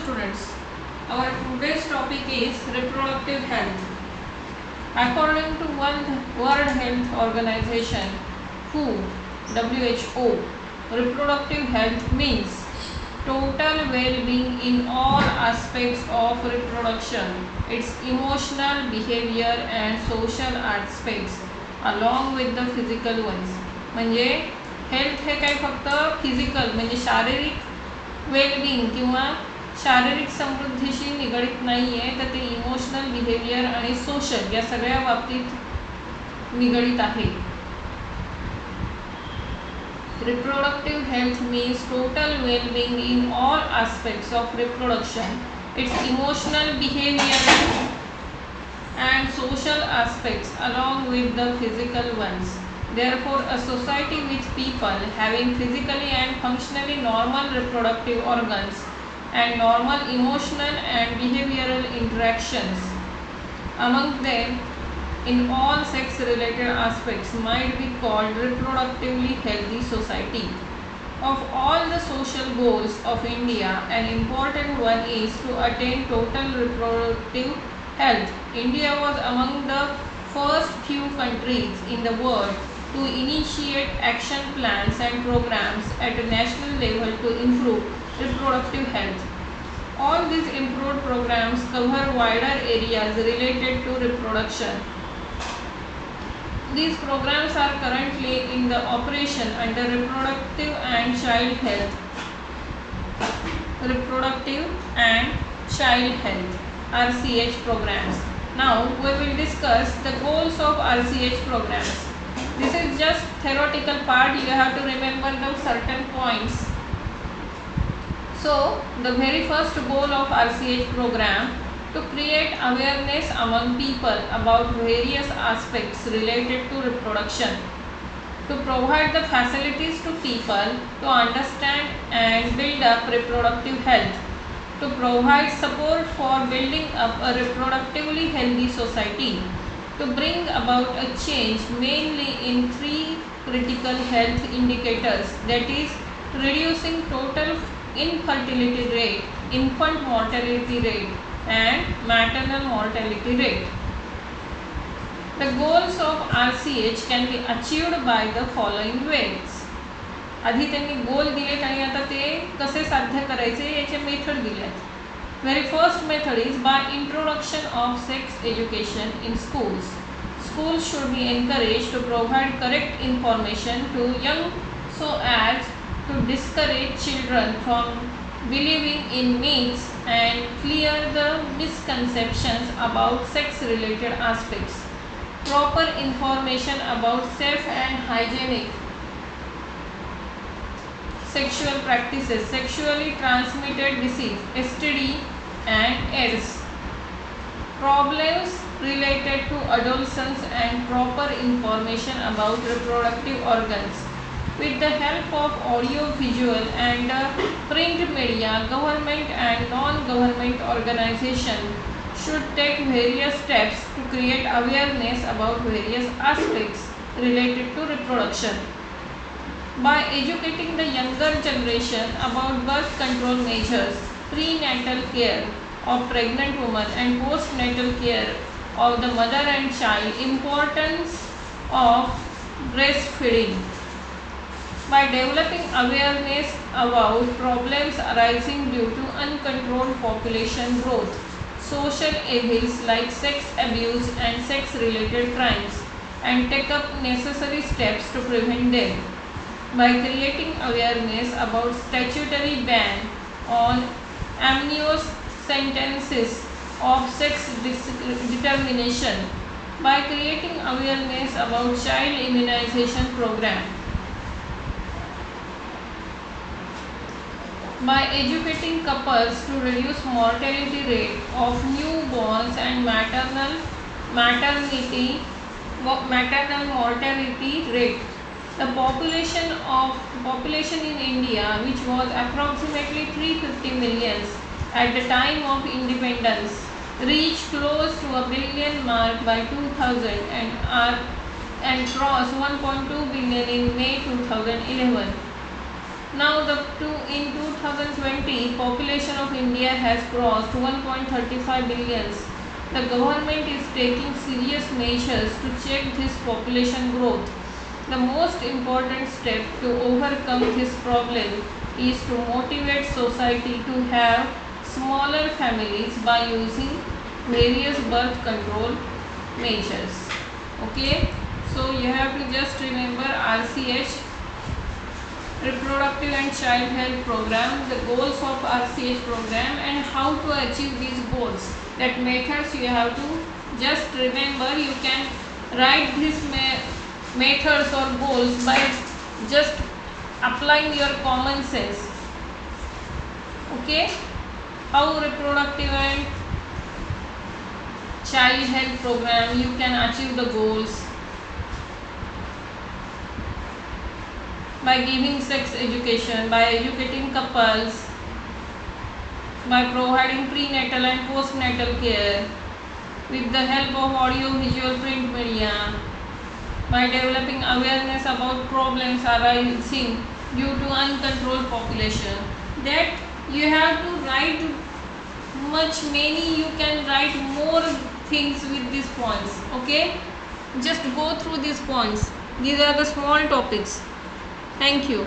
students, our today's topic is reproductive health. According to World Health Organization, WHO, reproductive health means total well-being in all aspects of reproduction, its emotional, behavior and social aspects along with the physical ones. म्हणजे health हे काय फक्त physical म्हणजे शारीरिक wellbeing किंवा शारीरिक समृद्धीशी निगडित नाही आहे, तर ते इमोशनल, बिहेवियर आणि सोशल या सगळ्या बाबतीत निगडित आहे. Reproductive health means total well-being in all aspects of reproduction, its emotional, behavioral and social aspects along with the physical ones. Therefore, a society with people having physically and functionally normal reproductive organs and normal emotional and behavioral interactions among them in all sex related aspects might be called reproductively healthy society. Of all the social goals of India, an important one is to attain total reproductive health. India was among the first few countries in the world to initiate action plans and programs at a national level to improve reproductive health. All these improved programs cover wider areas related to reproduction. These programs are currently in the operation under reproductive and child health. Reproductive and child health RCH programs. Now we will discuss the goals of RCH programs. This is just theoretical part. You have to remember the certain points. So the very first goal of RCH program to create awareness among people about various aspects related to reproduction, to provide the facilities to people to understand and build up reproductive health, to provide support for building up a reproductively healthy society, to bring about a change mainly in three critical health indicators, that is reducing total infertility rate, infant mortality rate and maternal mortality rate. The goals of RCH can be achieved by the following ways. आधी त्यांनी गोल दिलेत आणि आता ते कसे साध्य करायचे याचे मेथड दिलेत. Very first method is by introduction of sex education in schools. Schools should be encouraged to provide correct information to young so as to discourage children from believing in myths and clear the misconceptions about sex related aspects. Proper information about safe and hygienic sexual practices, sexually transmitted disease STD and AIDS, problems related to adolescence and proper information about reproductive organs. With the help of audio visual and print media, government and non-government organizations should take various steps to create awareness about various aspects related to reproduction. By educating the younger generation about birth control measures, prenatal care of pregnant women and postnatal care of the mother and child, importance of breastfeeding. By developing awareness about problems arising due to uncontrolled population growth, social evils like sex abuse and sex related crimes, and take up necessary steps to prevent them. By creating awareness about statutory ban on amniocentesis of sex determination, by creating awareness about child immunization program, by educating couples to reduce mortality rate of newborns and maternal mortality rate. The population in India, which was approximately 350 million at the time of independence, reached close to a billion mark by 2000 and crossed 1.2 billion in May 2011. Now in 2020 population of India has crossed 1.35 billion. The government is taking serious measures to check this population growth. The most important step to overcome this problem is to motivate society to have smaller families by using various birth control measures. Okay, so you have to just remember RCH, reproductive and child health program, the goals of RCH program and how to achieve these goals. That methods you have to just remember. You can write these methods or goals by just applying your common sense. Okay, how reproductive and child health program you can achieve the goals by giving sex education, by educating couples, by providing prenatal and postnatal care with the help of audio, visual, print media, by developing awareness about problems arising due to uncontrolled population. That you have to write many, you can write more things with these points. Okay, just go through these points. These are the small topics. Thank you.